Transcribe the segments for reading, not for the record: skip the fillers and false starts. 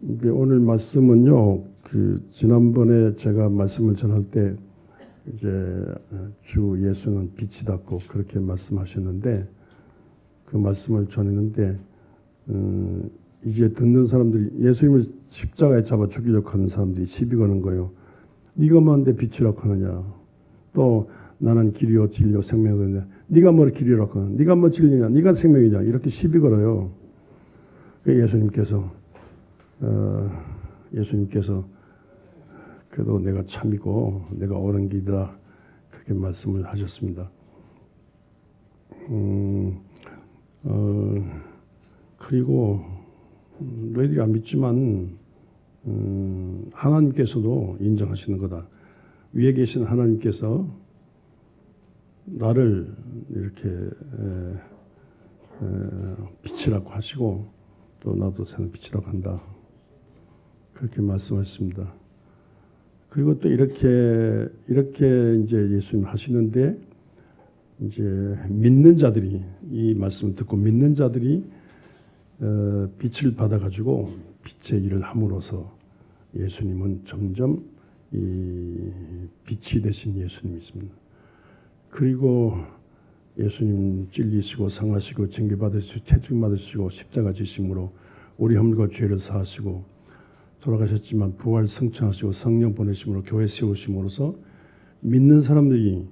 이게 오늘 말씀은요, 지난번에 제가 말씀을 전할 때 이제 주 예수는 빛이다고 그렇게 말씀하셨는데, 그 말씀을 전했는데 이제 듣는 사람들이 예수님을 십자가에 잡아 죽이려고 하는 사람들이 시비 거는 거예요. 네가 뭔데 빛이라고 하느냐. 또 나는 길이요 진리요 생명이냐. 네가 뭐 길이라고 하느냐. 네가 뭐 진리냐. 네가 생명이냐. 이렇게 시비 걸어요. 예수님께서 그래도 내가 참이고 내가 옳은 길이다 그렇게 말씀을 하셨습니다. 그리고 너희들이 안 믿지만 하나님께서도 인정하시는 거다. 위에 계신 하나님께서 나를 이렇게 빛이라고 하시고 또 나도 새는 빛이라고 한다. 그렇게 말씀하셨습니다. 그리고 또 이렇게 이제 예수님 하시는데 이제 믿는 자들이 이 말씀을 듣고 믿는 자들이 빛을 받아가지고 빛의 일을 함으로써 예수님은 점점 이 빛이 되신 예수님이십니다. 그리고 예수님 찔리시고 상하시고 징계받으시고 채찍받으시고 십자가 지심으로 우리 허물과 죄를 사하시고 돌아가셨지만 부활 승천하시고 성령 보내심으로 교회 세우심으로써 믿는 사람들이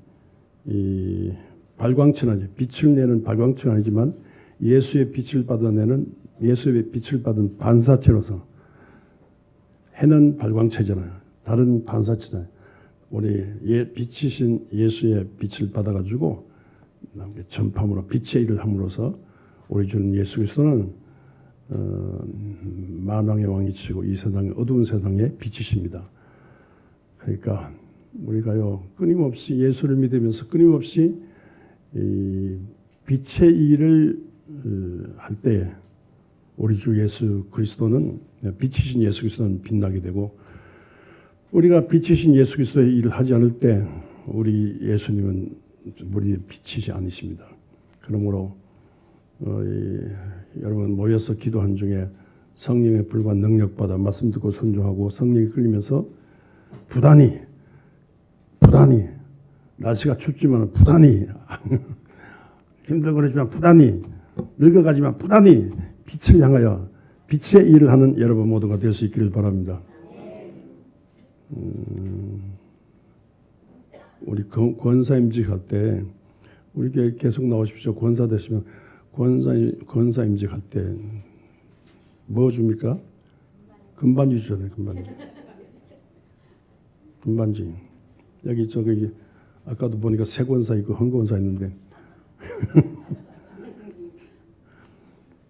이 발광천 아니 빛을 내는 발광천 아니지만 예수의 빛을 받아내는 예수의 빛을 받은 반사체로서 해는 발광체잖아요. 다른 반사체잖아요. 우리 빛이신 예수의 빛을 받아가지고 전파함으로 빛의 일을 함으로써 우리 주 예수 그리스도는 만왕의 왕이시고 이 세상의 어두운 세상의 빛이십니다. 그러니까 우리가요 끊임없이 예수를 믿으면서 끊임없이 이 빛의 일을 할 때에 우리 주 예수 그리스도는 빛이신 예수 그리스도는 빛나게 되고 우리가 빛이신 예수 그리스도의 일을 하지 않을 때 우리 예수님은 우리 빛이지 않으십니다. 그러므로 여러분 모여서 기도한 중에 성령의 불과 능력받아 말씀 듣고 순종하고 성령이 끌리면서 부단히 날씨가 춥지만 부단히 힘들고 그러지만 부단히 늙어가지만 부단히 빛을 향하여 빛의 일을 하는 여러분 모두가 될 수 있기를 바랍니다. 우리 권사임직 할 때 우리 교회 계속 나오십시오. 권사 되시면 권사임직 할 때 뭐 줍니까? 금반지 주잖아요. 금반지. 여기 저기 아까도 보니까 새 권사 있고 헌 권사 있는데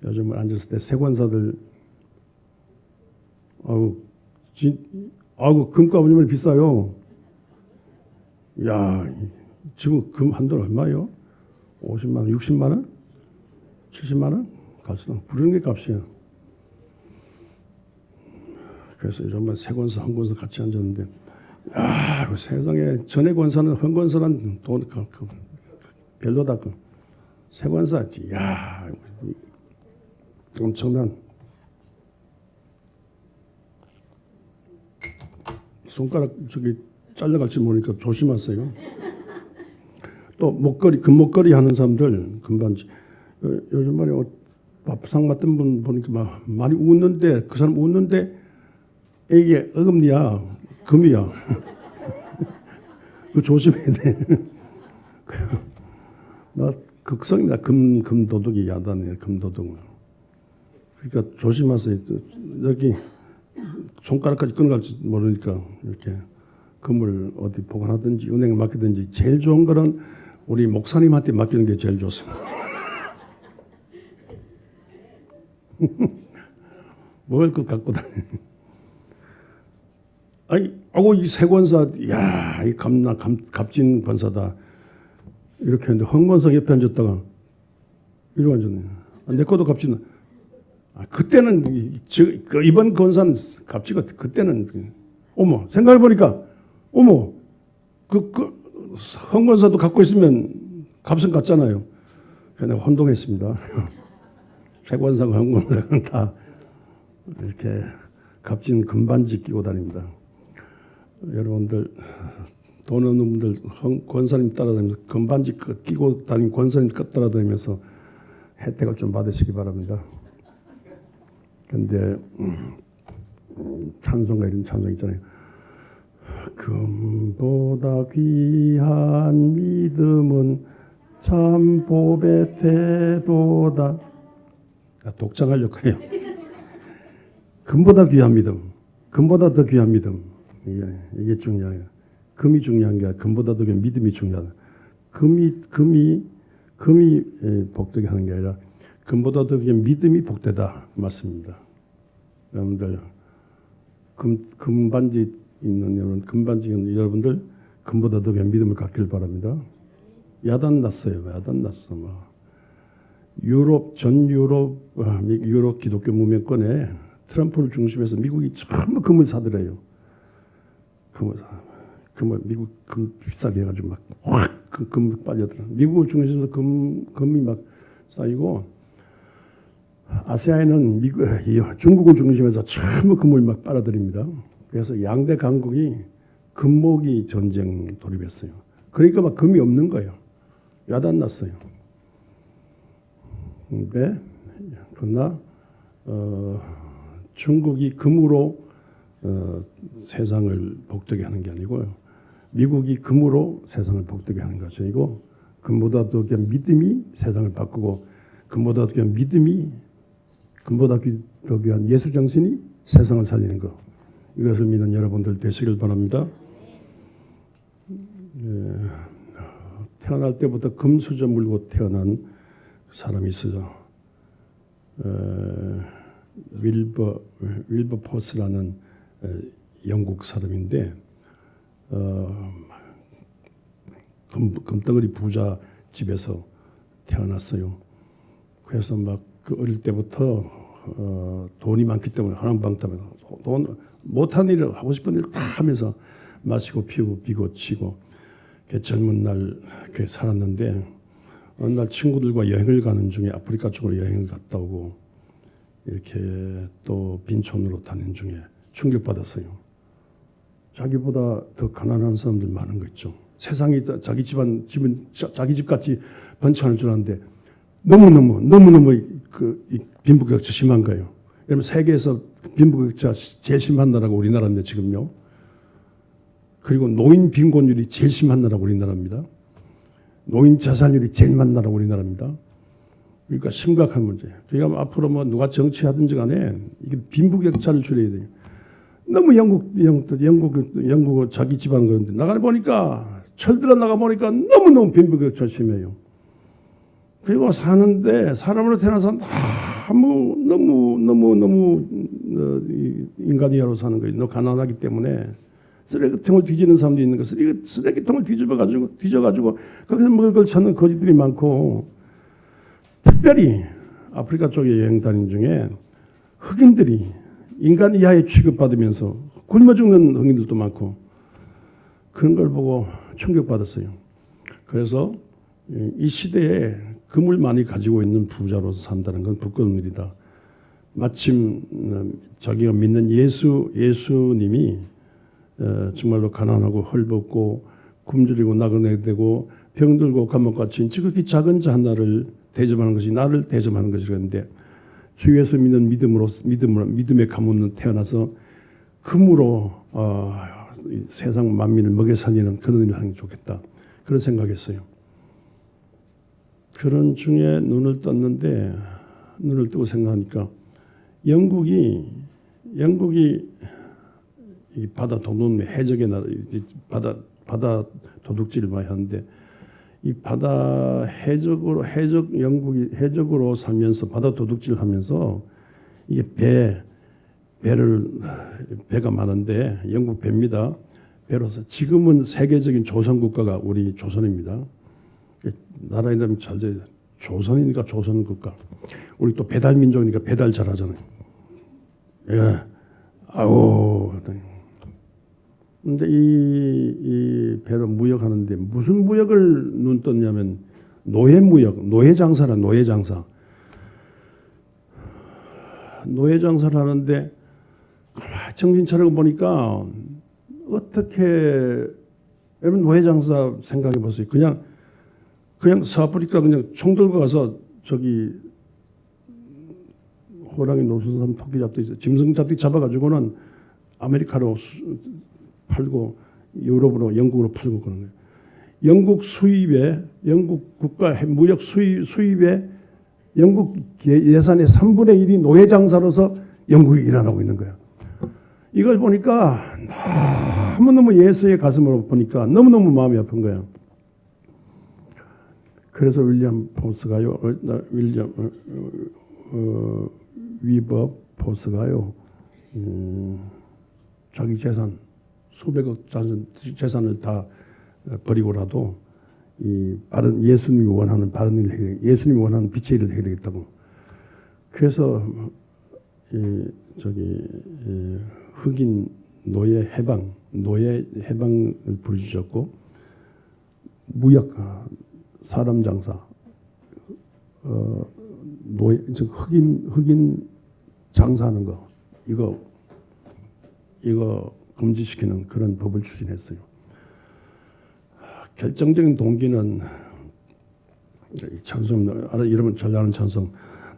요즘 앉았을 때 새 권사들 금값 얼마나 비싸요. 야, 지금 금 한 돌 얼마예요? 50만 원, 60만 원? 70만 원? 갈수록 부르는 게 값이야. 그래서 요즘에 새 권사, 헌 권사 같이 앉았는데 야, 그 세상에 전에 권사는 헌 권사는 돈 별로다. 새 권사지. 야, 엄청난 손가락 저기 잘려갈지 모르니까 조심하세요. 또 목걸이, 금목걸이 하는 사람들 금반지. 요즘 말에 밥상 맡은 분 보니까 막 많이 웃는데 그 사람 웃는데 이게 어금니야, 금이야. 그 조심해야 돼. 나 극성입니다. 금도둑이 야단이에요. 금도둑. 그러니까 조심하세요. 여기 손가락까지 끊어갈지 모르니까 이렇게 금을 어디 보관하든지 은행에 맡기든지 제일 좋은 거는 우리 목사님한테 맡기는 게 제일 좋습니다. 뭘 그 갖고 다니? 이 새 권사, 야, 이 값진 권사다. 이렇게 했는데 헌권사 옆에 앉았다가 이러고 앉았네. 내 것도 값진. 그때는 이번 권사는 값지가 그때는 어머 생각해보니까 어머 그 헌권사도 갖고 있으면 값은 같잖아요. 그래서 내가 혼동했습니다. 새 권사가 헌권사는 다 이렇게 값진 금반지 끼고 다닙니다. 여러분들 돈 없는 분들 권사님 따라다니면서 금반지 끼고 다니는 권사님 따라다니면서 혜택을 좀 받으시기 바랍니다. 그런데 찬송가 이런 찬송 있잖아요. 금보다 귀한 믿음은 참 보배 태도다. 독창하려고 해요. 금보다 귀한 믿음, 금보다 더 귀한 믿음. 이게 중요해요. 금이 중요한 게 아니라 금보다 더 귀한 믿음이 중요하다. 금이 복되게 하는 게 아니라 금보다 더 귀한 믿음이 복되다 맞습니다. 여러분들 금반지 있는 여러분, 금반지 있는 여러분들 금보다 더 귀한 믿음을 갖길 바랍니다. 야단 났어요. 야단 났어. 전 유럽 기독교 문명권에 트럼프를 중심해서 미국이 전부 금을 사더래요. 금을 미국 금 비싸게 해가지고 막 금 빠져들어. 미국을 중심해서 금이 막 쌓이고 아시아에는 중국을 중심해서 전부 금을 막 빨아들입니다. 그래서 양대 강국이 금모기 전쟁 돌입했어요. 그러니까 막 금이 없는 거예요. 야단 났어요. 그러나 중국이 금으로 세상을 복되게 하는 게 아니고요. 미국이 금으로 세상을 복되게 하는 것이 아니고 금보다 더 귀한 믿음이 세상을 바꾸고 금보다 더 귀한 믿음이 금보다 더 귀한 예수 정신이 세상을 살리는 것. 이것을 믿는 여러분들 되시길 바랍니다. 태어날 때부터 금수저 물고 태어난 사람이 있어요. 윌버포스라는 영국 사람인데 금덩어리 부자 집에서 태어났어요. 그래서 막 그 어릴 때부터 돈이 많기 때문에 하나방탕해서 돈 못한 일을 하고 싶은 일을 다 하면서 마시고 피우고 비고치고 젊은 날 그렇게 살았는데 어느 날 친구들과 여행을 가는 중에 아프리카 쪽으로 여행을 갔다 오고 이렇게 또 빈촌으로 다니는 중에 충격받았어요. 자기보다 더 가난한 사람들 많은 거 있죠. 세상이 자기 집은 자기 집같이 번창할 줄 알았는데 너무너무 빈부격차 심한 거예요. 여러분 세계에서 빈부격차 제일 심한 나라가 우리나라인데 지금요. 그리고 노인 빈곤율이 제일 심한 나라가 우리나라입니다. 노인 자살률이 제일 많은 나라가 우리나라입니다. 그러니까 심각한 문제예요. 그러니까 앞으로 누가 정치하든지 간에 이게 빈부격차를 줄여야 돼요. 너무 영국은 자기 집안 그런데 나가보니까 철들어 나가보니까 너무너무 빈부격차 심해요. 그리고 사는데 사람으로 태어나서 너무 인간이야로 사는 거예요. 너무 가난하기 때문에 쓰레기통을 뒤지는 사람도 있는 거. 쓰레기통을 뒤져가지고 거기서 먹을 걸 찾는 거지들이 많고 특별히 아프리카 쪽에 여행 다닌 중에 흑인들이 인간 이하에 취급받으면서 굶어 죽는 흑인들도 많고 그런 걸 보고 충격받았어요. 그래서 이 시대에 금을 많이 가지고 있는 부자로서 산다는 건 부끄러운 일이다. 마침 자기가 믿는 예수님이 정말로 가난하고 헐벗고 굶주리고 나그네되고 병들고 감옥 갇힌 지극히 작은 자 하나를 대접하는 것이 나를 대접하는 것이라는데 주 예수 믿는 믿음의 가문은 태어나서 금으로 세상 만민을 먹여 살리는 그런 일을 하는 게 좋겠다. 그런 생각했어요. 그런 중에 눈을 뜨고 생각하니까 영국이 이 바다 도둑놈 해적의 나라, 바다 도둑질을 많이 하는데 이 바다 영국이 해적으로 살면서 바다 도둑질을 하면서 이게 배가 많은데 영국 배입니다. 배로서 지금은 세계적인 조선 국가가 우리 조선입니다. 나라 이름 잘 돼요. 조선이니까 조선 국가. 우리 또 배달 민족이니까 배달 잘하잖아요. 예. 아우. 근데 이 배로 무역하는데 무슨 무역을 눈 떴냐면 노예무역, 노예장사라 노예장사. 노예장사를 하는데 정신 차리고 보니까 어떻게 여러분 노예장사 생각해 보세요. 그냥 서아프리카 그냥 총 들고 가서 저기 호랑이 노수삼 토끼 잡듯이 짐승 잡듯이 잡아가지고는 아메리카로 팔고 유럽으로 영국으로 팔고 그런 거예요. 영국 수입에 영국 국가 무역 수입에 영국 예산의 3분의 1이 노예장사로서 영국이 일어나고 있는 거예요. 이걸 보니까 너무너무 예수의 가슴으로 보니까 너무너무 마음이 아픈 거예요. 그래서 윌리엄 포스가요, 위버 포스가요, 자기 재산 수백억 재산을 다 버리고라도 이 바른 예수님이 원하는 바른 일을 예수님이 원하는 빛의 일을 해야 되겠다고. 그래서 흑인 노예 해방을 부르짖었고 무역 사람 장사 노예 즉 흑인 장사하는 거 이거 금지시키는 그런 법을 추진했어요. 결정적인 동기는 찬송 여러분 잘 아는 찬송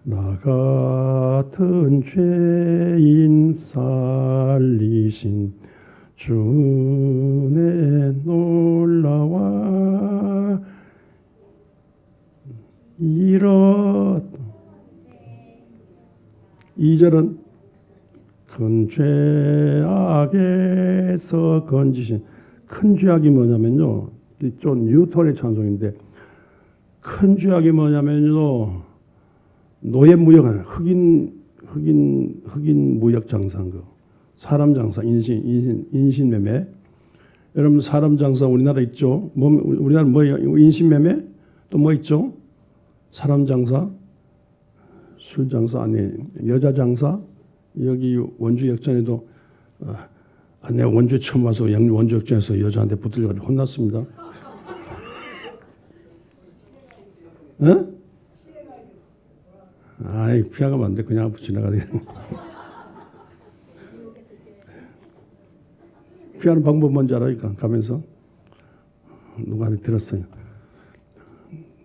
나 같은 죄인 살리신 주의 놀라와 이렇 2절은 큰 죄악에서 건지신 큰 죄악이 뭐냐면요. 존 뉴턴의 찬송인데 큰 죄악이 뭐냐면요. 노예 무역하는 흑인 무역 장사한 거. 사람 장사, 인신매매. 여러분 사람 장사 우리나라 있죠? 우리나라 뭐예요? 인신매매? 또 뭐 있죠? 사람 장사, 술 장사 아니 여자 장사. 여기 원주 역전에도 내가 원주에 처음 와서 원주 역전에서 여자한테 붙들려가지고 혼났습니다. 어? 아이 피하가면 안 돼. 그냥 앞으로 지나가야 피하는 방법 뭔지 알아니까 가면서 누구한테 들었어요.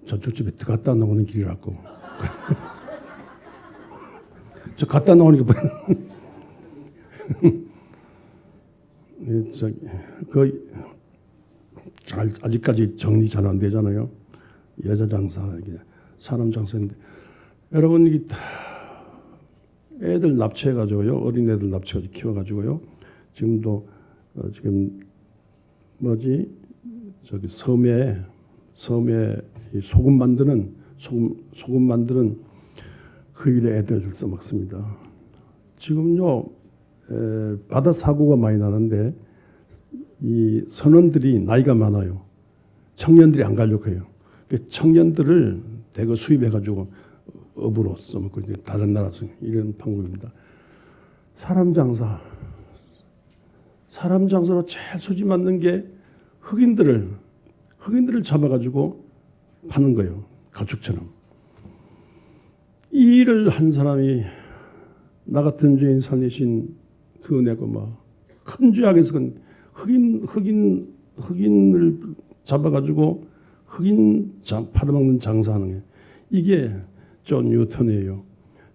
저쪽 집에 갔다 나오는 길이라고. 저 갔다 나오는 게 뭐야? 아직까지 정리 잘 안 되잖아요. 여자 장사, 사람 장사인데 여러분 이게 애들 납치해가지고요, 어린 애들 납치해가지고 키워가지고요. 지금도 지금 뭐지 저기 섬에 소금 만드는 그 일에 애들을 써먹습니다. 지금요 바다 사고가 많이 나는데 이 선원들이 나이가 많아요. 청년들이 안 가려고 해요. 청년들을 대거 수입해가지고 업으로 써먹고 다른 나라에서 이런 방법입니다. 사람 장사로 제일 수지 맞는 게 흑인들을 잡아가지고 파는 거예요. 가축처럼. 이 일을 한 사람이 나 같은 죄인 살리신 그 은혜고 큰 죄악에서 흑인을 잡아가지고 흑인 팔아먹는 장사하는 게 이게 존 뉴턴이에요.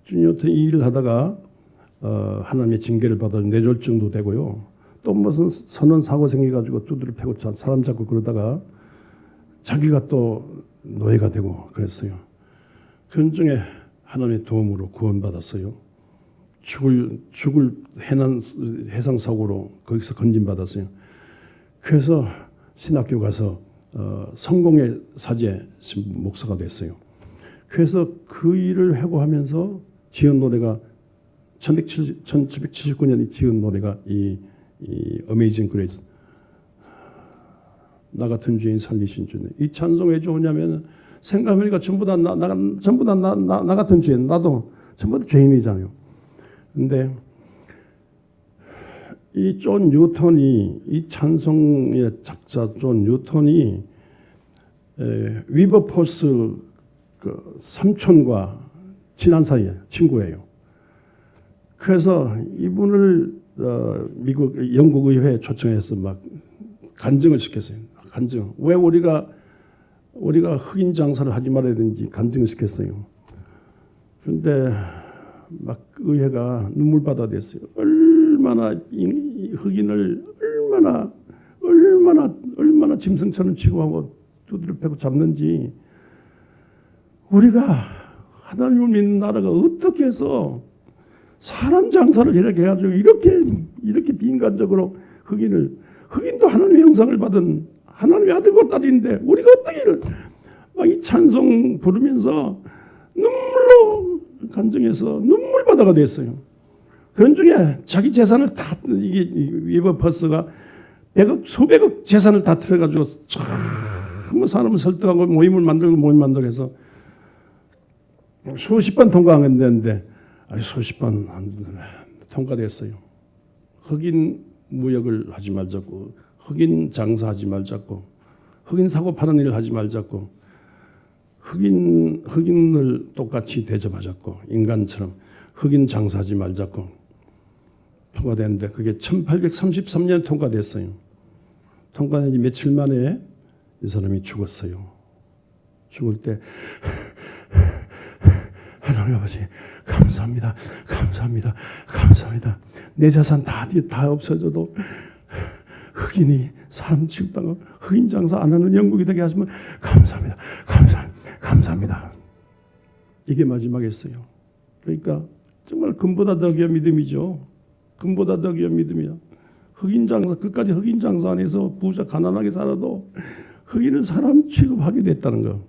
존 뉴턴이 이 일을 하다가 하나님의 징계를 받아 뇌졸중도 되고요. 또 무슨 선원 사고 생겨가지고 두드려 패고 사람 잡고 그러다가 자기가 또 노예가 되고 그랬어요. 그런 중에 하나님의 도움으로 구원받았어요. 죽을 해상 사고로 거기서 건진받았어요. 그래서 신학교 가서 성공의 사제 목사가 됐어요. 그래서 그 일을 회고하면서 지은 노래가 1779년에 지은 노래가 이 어메이징 그레이스 나 같은 죄인 살리신 주님. 이 찬송 왜 좋으냐면 생각해보니까 전부 다 나 같은 죄인 나도 전부 다 죄인이잖아요. 근데 이 존 뉴턴이 이 찬송의 작자 존 뉴턴이 위버포스 그 삼촌과 친한 사이에 친구예요. 그래서 이분을 미국 영국 의회에 초청해서 막 간증을 시켰어요. 간증. 왜 우리가 흑인 장사를 하지 말아야 되는지 간증을 시켰어요. 그런데 막 의회가 눈물바다 됐어요. 얼마나 흑인을 얼마나 짐승처럼 취급하고 두드려 패고 잡는지, 우리가 하나님을 믿는 나라가 어떻게 해서 사람 장사를 이렇게 해가지고 이렇게 비인간적으로 흑인도 하나님의 형상을 받은 하나님의 아들과 딸인데 우리가 어떻게 막 이 찬송 부르면서 눈물로 간증해서 눈물바다가 됐어요. 그런 중에 자기 재산을 다, 이게 위버퍼스가 수백억 재산을 다 틀어가지고 전부 사람을 설득하고 모임 만들고 해서 수십 번 통과했는데 수십 번 통과됐어요. 흑인 무역을 하지 말자고, 흑인 장사하지 말자고, 흑인 사고 파는 일을 하지 말자고, 흑인을 똑같이 대접하자고, 인간처럼 흑인 장사하지 말자고 통과됐는데 그게 1833년에 통과됐어요. 통과된 지 며칠 만에 이 사람이 죽었어요. 죽을 때 하나님 아버지 감사합니다. 내 재산 다 없어져도 흑인이 사람 취급당하고 흑인 장사 안 하는 영국이 되게 하시면 감사합니다. 이게 마지막이었어요. 그러니까 정말 금보다 더 귀한 믿음이죠. 금보다 더 귀한 믿음이야. 흑인 장사, 끝까지 흑인 장사 안에서 부자 가난하게 살아도 흑인은 사람 취급하게 됐다는 거.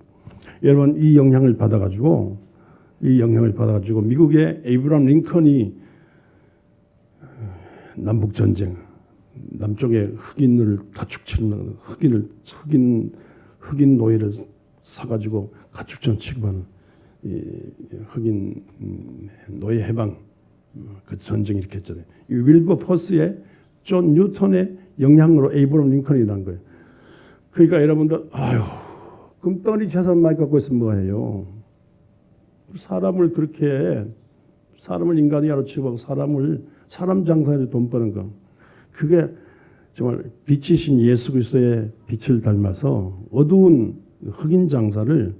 여러분, 이 영향을 받아가지고 미국의 에이브람 링컨이 남북 전쟁, 남쪽에 흑인을 가축치는 흑인 노예를 사가지고 가축처럼 취급하는 흑인 노예 해방 그 전쟁 이렇게 했잖아요. 이 윌버포스의 존 뉴턴의 영향으로 에이브람 링컨이 난 거예요. 그러니까 여러분들, 금덩어리 재산 많이 갖고 있으면 뭐해요? 사람을 인간이라고 취급하고 사람 장사해서 돈 버는 거. 그게 정말 빛이신 예수 그리스도의 빛을 닮아서 어두운 흑인 장사를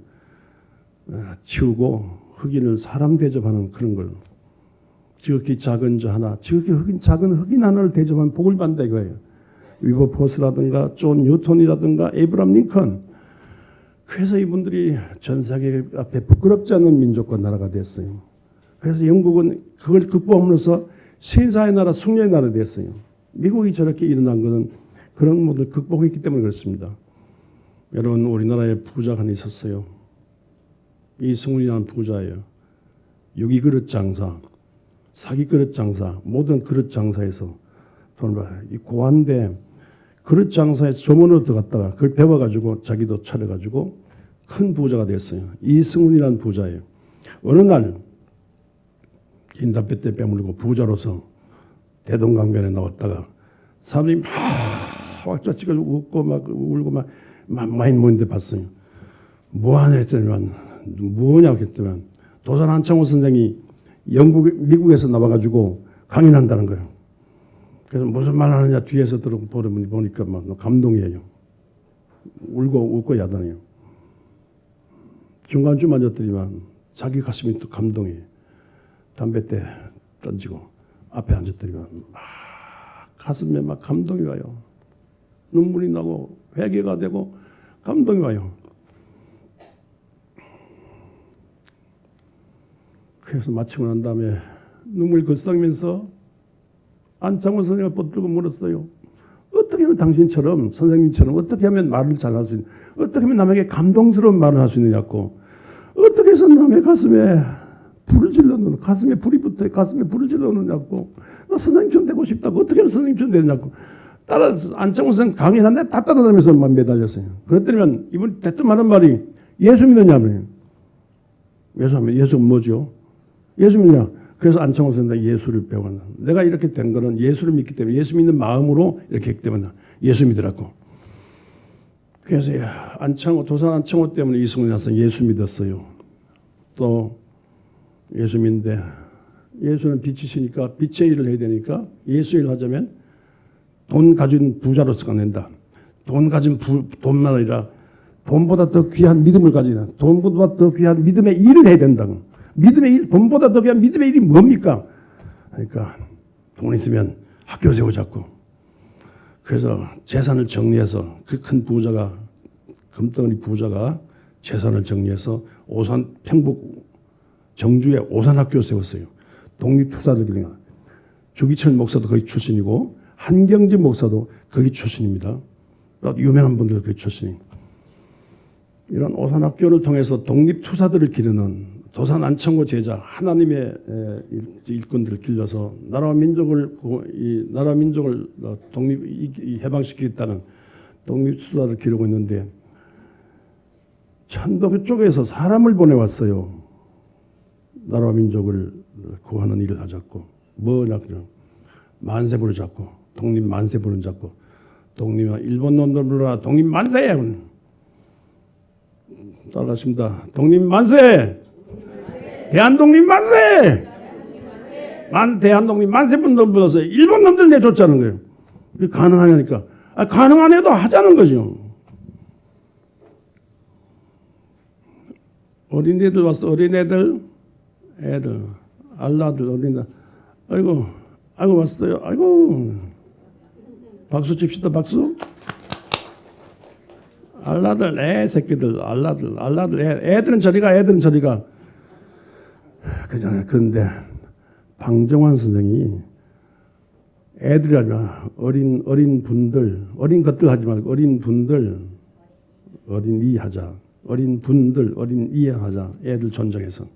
치우고 흑인을 사람 대접하는 그런 걸. 지극히 작은 자 하나, 작은 흑인 하나를 대접하면 복을 받는다 이거예요. 위버포스라든가 존 뉴턴이라든가 에이브람 링컨. 그래서 이분들이 전 세계 앞에 부끄럽지 않는 민족과 나라가 됐어요. 그래서 영국은 그걸 극복함으로써 신사의 나라, 승려의 나라 됐어요. 미국이 저렇게 일어난 것은 그런 모든 극복했기 때문에 그렇습니다. 여러분, 우리나라에 부자가 하나 있었어요. 이승훈이라는 부자예요. 유기그릇 장사, 사기그릇 장사, 모든 그릇 장사에서 돈을 벌어요. 이 고한데 그릇 장사에 조문으로 들어갔다가 그걸 배워가지고 자기도 차려가지고 큰 부자가 됐어요. 이승훈이라는 부자예요. 어느 날 인담배 때 빼물고 부자로서 대동강변에 나왔다가 사람들이 막 왁자지껄 웃고 막 울고 막 많이 모이는데 봤어요. 뭐하냐 했더니만 뭐냐고 했더니만 도산 한창호 선생이 미국에서 나와가지고 강연한다는 거예요. 그래서 무슨 말 하느냐 뒤에서 보니까 막 감동이에요. 웃고 야단해요. 중간쯤 앉았더니만 자기 가슴이 또 감동이에요. 담배 때 던지고 앞에 앉았더니만 막 가슴에 막 감동이 와요. 눈물이 나고 회개가 되고 감동이 와요. 그래서 마치고 난 다음에 눈물이 거스닥이면서 안창호 선생님을 붙들고 물었어요. 어떻게 하면 당신처럼 선생님처럼 어떻게 하면 말을 잘할 수 있는, 어떻게 하면 남에게 감동스러운 말을 할 수 있느냐고, 어떻게 해서 남의 가슴에 불을 질러놓는, 가슴에 불이 붙어 가슴에 불을 질러놓느냐고, 나 선생님처럼 되고 싶다고, 어떻게 하면 선생님처럼 되느냐고 안창호 선생님 강연하는데 다 따라다니면서 막 매달렸어요. 그랬더니 이분 대뜸 하는 말이 예수 믿느냐면, 예수가 뭐죠? 예수 믿느냐? 그래서 안창호 선생님 예수를 배웠나. 내가 이렇게 된 거는 예수를 믿기 때문에, 예수 믿는 마음으로 이렇게 했기 때문에 예수 믿으라고. 그래서 도산 안창호 때문에 이승훈이 나서 예수 믿었어요. 또 예수 믿는데 예수는 빛이시니까 빛의 일을 해야 되니까 예수 일을 하자면 돈 가진 부자로서 가낸다. 돈 가진 돈만 아니라 돈보다 더 귀한 믿음을 가지는, 돈보다 더 귀한 믿음의 일을 해야 된다. 믿음의 일, 돈보다 더 귀한 믿음의 일이 뭡니까? 그러니까 돈 있으면 학교 세우자고. 그래서 재산을 정리해서 그 큰 부자가, 금덩어리 부자가 재산을 정리해서 오산, 평북 정주에 오산학교 세웠어요. 독립투사들이, 주기철 목사도 거기 출신이고 한경진 목사도 거기 출신입니다. 또 유명한 분들 거기 출신이. 이런 오산학교를 통해서 독립투사들을 기르는 도산 안창호 제자, 하나님의 일꾼들을 길러서 나라와 민족을 해방시키겠다는 독립투사를 기르고 있는데, 천도교 쪽에서 사람을 보내왔어요. 나라와 민족을 구하는 일을 하자고. 뭐냐, 만세부를 잡고, 독립 만세부를 잡고, 독립, 일본 놈들 불러라, 독립 만세! 따라가십니다. 독립 만세! 대한독립 만세! 대한독립 만세 분들 불러서 일본 놈들 내쫓자는 거예요. 그게 가능하냐니까. 가능한 해도 하자는 거죠. 어린애들 왔어. 어린애들, 애들, 알라들, 어린애들. 아이고 왔어요. 아이고, 박수 칩시다. 박수. 알라들, 애 새끼들, 알라들, 애들은 저리 가, 애들은 저리 가. 그런데 방정환 선생이 애들이라면 어린 분들, 어린 것들 하지 말고 어린 분들, 어린이 하자. 어린 분들, 어린이 하자. 애들 존중해서.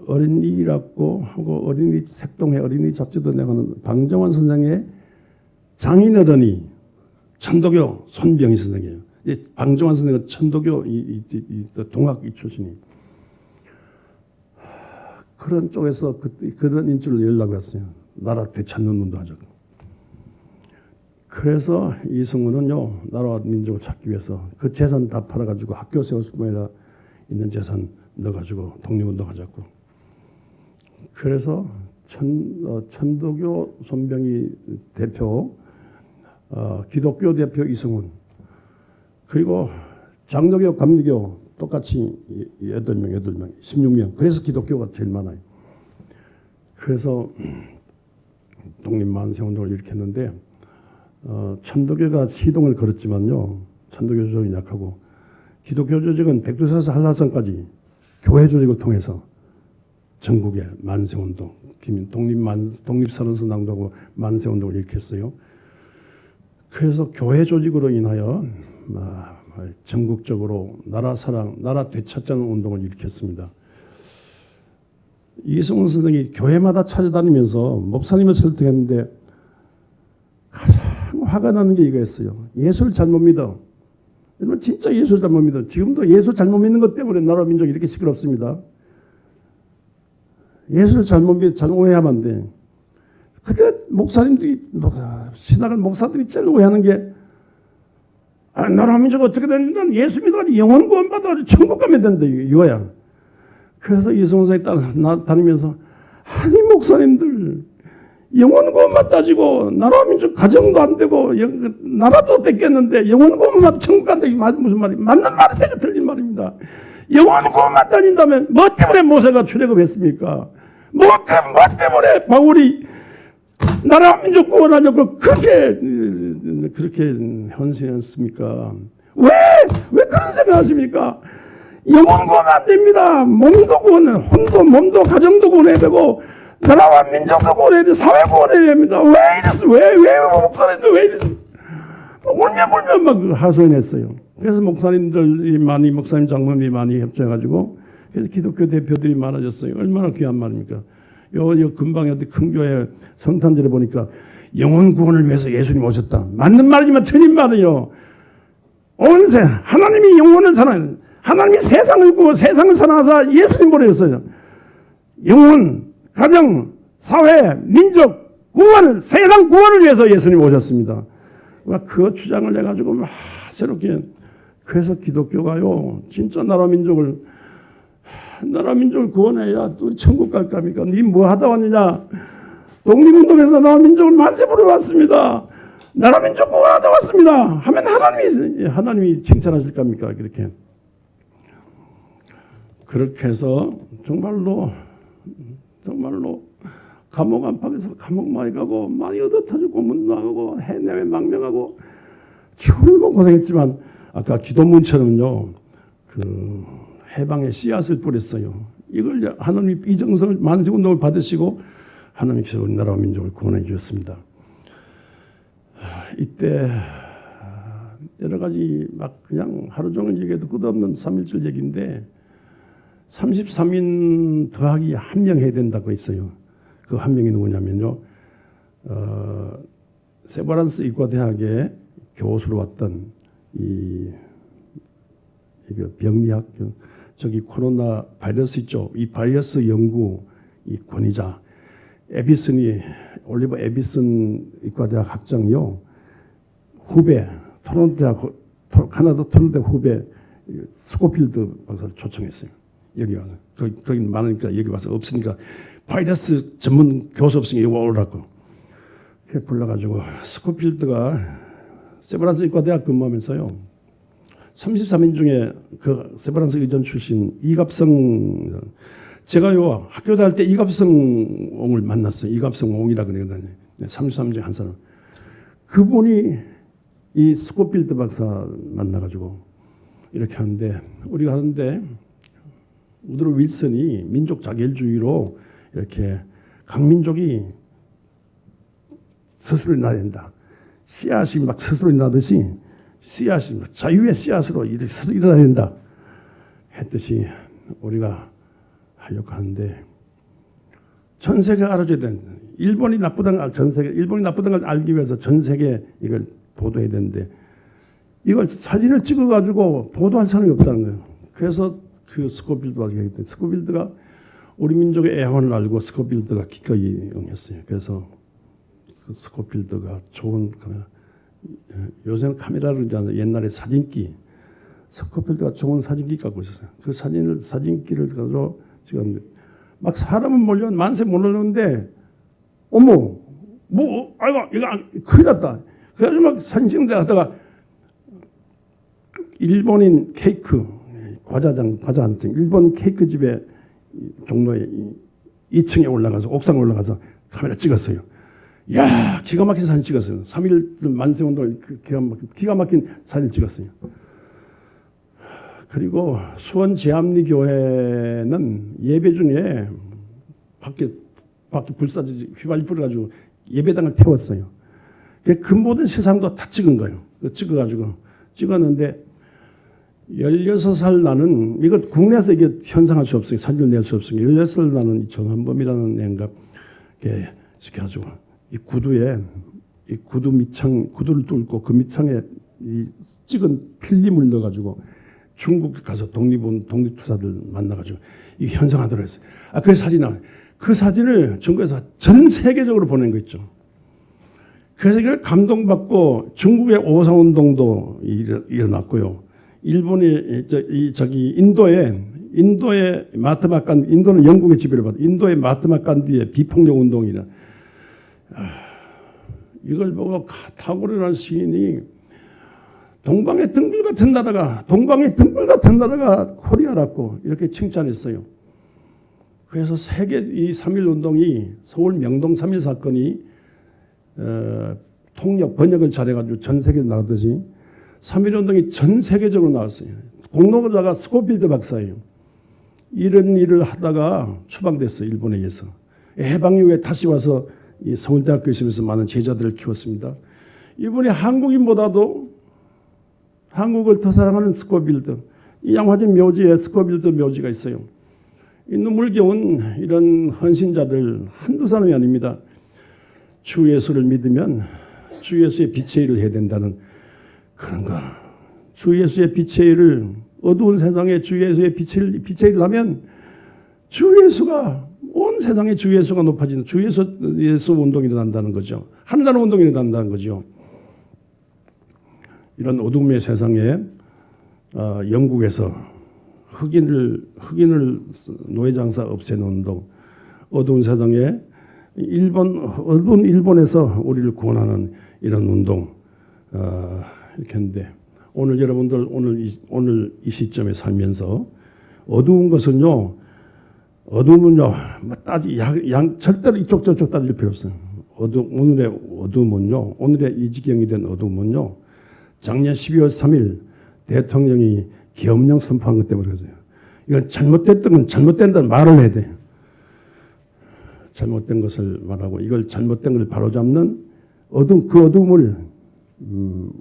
어린이라고 하고 어린이 색동회, 어린이 잡지도 내고는 방정환 선생의 장인어른이 천도교 손병희 선생이에요. 방정환 선생은 천도교 동학 출신이. 그런 쪽에서 그런 인줄을 열라고 했어요. 나라 되찾는 운동 하자고. 그래서 이승우는요, 나라와 민족을 찾기 위해서 그 재산 다 팔아가지고 학교 세울 뿐만 아니라 있는 재산 넣어가지고 독립운동 하자고. 그래서 천도교 손병희 대표, 기독교 대표 이승훈, 그리고 장로교, 감리교 똑같이 8명, 16명. 그래서 기독교가 제일 많아요. 그래서 독립만세운동을 일으켰는데, 천도교가 시동을 걸었지만요, 천도교 조직이 약하고, 기독교 조직은 백두산에서 한라산까지 교회 조직을 통해서 전국의 만세운동, 독립선언서 낭독하고 만세운동을 일으켰어요. 그래서 교회 조직으로 인하여 전국적으로 나라 사랑, 나라 되찾자는 운동을 일으켰습니다. 이승훈 선생이 교회마다 찾아다니면서 목사님을 설득했는데 가장 화가 나는 게 이거였어요. 예수를 잘못 믿어. 여러분 진짜 예수를 잘못 믿어. 지금도 예수 잘못 믿는 것 때문에 나라 민족이 이렇게 시끄럽습니다. 예수를 잘못 오해하면 안 돼. 근데 목사님들이, 신학을 목사들이 제일 오해하는 게, 나라 민족 어떻게 되는데 예수 믿어가지고 영원 구원받아가지고 천국 가면 된다, 이거야. 그래서 이승훈 선생이 다니면서, 아니 목사님들 영원 구원만 따지고 나라 민족 가정도 안 되고 나라도 뺏겼는데 영원 구원만 천국 간다, 이게 무슨 말이야? 맞는 말인데 틀린 말입니다. 영원 구원만 따진다면 뭐 때문에 모세가 출애굽했습니까? 뭐 때문에 바울이 나라 민족 구원하려고 그렇게 헌신했습니까? 왜 그런 생각 하십니까? 영혼 구원 안 됩니다. 몸도 구원해, 혼도, 몸도, 가정도 구원해야 되고, 나라와 민족도 구원해야 돼, 사회 구원해야 됩니다. 왜 이랬어? 왜 목사님들 왜 이랬어? 울면 막 하소연했어요. 그래서 목사님 장로님이 많이 협조해가지고, 그래서 기독교 대표들이 많아졌어요. 얼마나 귀한 말입니까? 요 근방에 어디 큰 교회 성탄절에 보니까 영혼 구원을 위해서 예수님 오셨다. 맞는 말이지만 틀린 말이요. 온세 하나님이 영혼을 살아요. 하나님이 세상을 구워 세상을 살아서 예수님 보내셨어요. 영혼, 가정, 사회, 민족 구원을, 세상 구원을 위해서 예수님 오셨습니다. 그 주장을 해가지고 막 새롭게, 그래서 기독교가요 진짜 나라 민족을 나라 민족을 구원해야 또 천국 갈 겁니까? 니 뭐 하다 왔느냐? 독립운동에서 나라 민족을 만세 부르러 왔습니다. 나라 민족 구원하다 왔습니다. 하면 하나님이 칭찬하실 겁니까? 그렇게 해서 정말로 감옥 안팎에서 감옥 많이 가고 많이 얻어터지고 고문당하고 해내외 망명하고 정말 고생했지만 아까 기도문처럼요 그 해방의 씨앗을 뿌렸어요. 이걸 하나님이 이 정성을 만세운동을 받으시고 하나님께서 우리나라와 민족을 구원해 주셨습니다. 이때 여러 가지 막 그냥 하루 종일 얘기해도 끝없는 3.1절 얘기인데 33인 더하기 1명 해야 된다고 했어요. 그 1명이 누구냐면요. 세브란스 의과대학에 교수로 왔던 이 병리학 저기 코로나 바이러스 있죠. 이 바이러스 연구 이 권위자 올리버 에비슨 의과대학 학장이요. 후배 카나다 토론토 후배 스코필드 박사를 초청했어요. 여기 와서 거기 많으니까 여기 와서 없으니까 바이러스 전문 교수 없으니까 여기 오라고 그렇게 불러가지고 스코필드가 세브란스 의과대학 근무하면서요 33인 중에 그 세브란스 의전 출신 이갑성 제가요 학교 다닐 때 이갑성옹을 만났어요. 이갑성옹이라 그러거든요. 33인 중에 한 사람 그분이 이 스코필드 박사 만나가지고 이렇게 하는데 우리가 하는데 우드로 윌슨이 민족 자결주의로 이렇게 각 민족이 스스로 일어나야 된다. 씨앗이 막 스스로 일어나듯이 씨앗이 자유의 씨앗으로 스스로 일어나야 된다. 했듯이 우리가 하려고 하는데 전 세계가 알아줘야 된다. 일본이 나쁘다는 걸 일본이 나쁘다는 걸 알기 위해서 전 세계에 이걸 보도해야 되는데 이걸 사진을 찍어가지고 보도할 사람이 없다는 거예요. 그래서 그 스코필드가 얘기했더니 스코필드가 우리 민족의 애환을 알고 스코필드가 기꺼이 응했어요. 그래서 그 스코필드가 좋은 카메라, 요새는 카메라를 이제 옛날에 사진기, 스코필드가 좋은 사진기 갖고 있었어요. 그 사진기를 가지고 찍었는데 막 사람은 몰려 만세 몰려오는데 어머 뭐 아이고 이거 큰일 났다. 그래가지고 막 사진 찍는데 하다가 일본인 케이크 과자 한 층, 일본 케이크 집에 종로에 2층에 올라가서 옥상에 올라가서 카메라 찍었어요. 야 기가 막힌 사진 찍었어요. 3.1 만세운동을 기가 막힌 사진 찍었어요. 그리고 수원 제암리교회는 예배 중에 밖에 불사지 휘발유 뿌려가지고 예배당을 태웠어요. 그 모든 세상도 다 찍은 거예요. 찍었는데 16살 나는 이거 국내에서 이게 현상할 수 없어요. 사진을 낼 수 없어요. 16살 나는 정한범이라는 애가 시켜가지고 이 구두에 이 구두를 뚫고 그 밑창에 이 찍은 필름을 넣어가지고 중국 가서 독립투사들 만나가지고 이 현상하도록 했어요. 그 사진을 중국에서 전 세계적으로 보낸 거 있죠. 그래서 이걸 감동받고 중국의 오사운동도 일어났고요. 일본이 인도의 마하트마 간디, 인도는 영국의 지배를 받아 인도의 마하트마 간디의 비폭력 운동이나 이걸 보고 타고르라는 시인이 동방의 등불 같은 나라가 코리아라고 이렇게 칭찬했어요. 그래서 세계 이 3.1 운동이 서울 명동 3.1 사건이 번역을 잘해가지고 전 세계로 나가듯이 3.1 운동이 전 세계적으로 나왔어요. 공로자가 스코필드 박사예요. 이런 일을 하다가 추방됐어요. 일본에 의해서. 해방 이후에 다시 와서 이 서울대학교에 있으면서 많은 제자들을 키웠습니다. 이분이 한국인보다도 한국을 더 사랑하는 스코필드. 이 양화진 묘지에 스코필드 묘지가 있어요. 이 눈물겨운 이런 헌신자들 한두 사람이 아닙니다. 주 예수를 믿으면 주 예수의 빛의 일을 해야 된다는 그런 거. 주 예수의 빛의 일을 어두운 세상에 주 예수의 빛의 일을 하면 주 예수가 온 세상에 주 예수가 높아지는 주 예수 운동이 일어난다는 거죠. 하늘나라 운동이 일어난다는 거죠. 이런 어둠의 세상에 영국에서 흑인을 노예장사 없애는 운동, 어두운 세상에 어두운 일본에서 우리를 구원하는 이런 운동 이렇게 했는데 오늘 여러분들 오늘 이 시점에 살면서 어두운 것은요. 어두움은요. 절대로 이쪽 저쪽 따질 필요 없어요. 오늘의 어두움은요. 오늘의 이 지경이 된 어두움은요. 작년 12월 3일 대통령이 계엄령 선포한 것 때문에 그래요. 이건 잘못됐던 건 잘못된다는 말을 해야 돼요. 잘못된 것을 말하고 이걸 잘못된 걸 바로잡는 그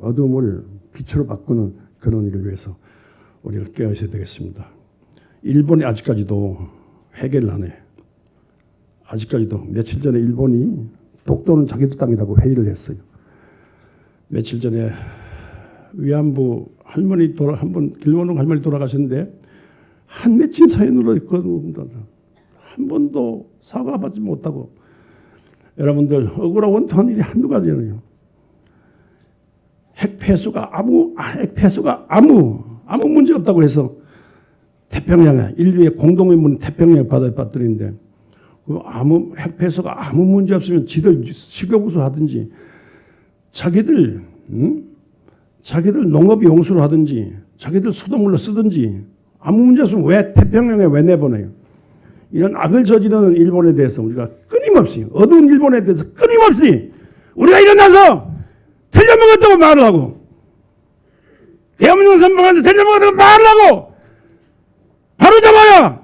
어두움을 빛으로 바꾸는 그런 일을 위해서 우리가 깨어있어야 되겠습니다. 일본이 아직까지도 회개를 안 해. 아직까지도 며칠 전에 일본이 독도는 자기들 땅이라고 회의를 했어요. 며칠 전에 위안부 할머니 길원웅 할머니 돌아가셨는데 한 맺힌 사연으로 한 번도 사과받지 못하고 여러분들 억울하고 원통한 일이 한두 가지잖아요. 핵폐수가 아무 문제 없다고 해서 태평양에 인류의 공동의 문 태평양 바다에 빠뜨리는데 핵폐수가 아무 문제 없으면 지들 식욕구수 하든지 자기들 농업 용수로 하든지 자기들 수돗물로 쓰든지 아무 문제 없으면 왜 태평양에 왜 내보내요? 이런 악을 저지르는 일본에 대해서 우리가 끊임없이 어두운 일본에 대해서 끊임없이 우리가 일어나서 틀려먹었다고 말을 하고 계엄령 선포하는데 틀려먹었다고 말을 하고 바로 잡아야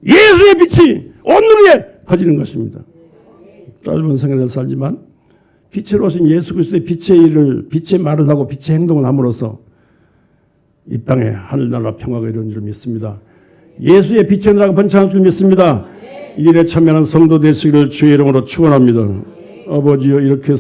예수의 빛이 온누리에 퍼지는 것입니다. 짧은 생애를 살지만 빛으로 오신 예수 그리스도의 빛의 말을 하고 빛의 행동을 함으로써 이 땅에 하늘나라 평화가 이루어진 줄 믿습니다. 예수의 빛의 나라가 번창할 줄 믿습니다. 이 일에 참여하는 성도 되시기를 주의 이름으로 축원합니다. 아버지여 이렇게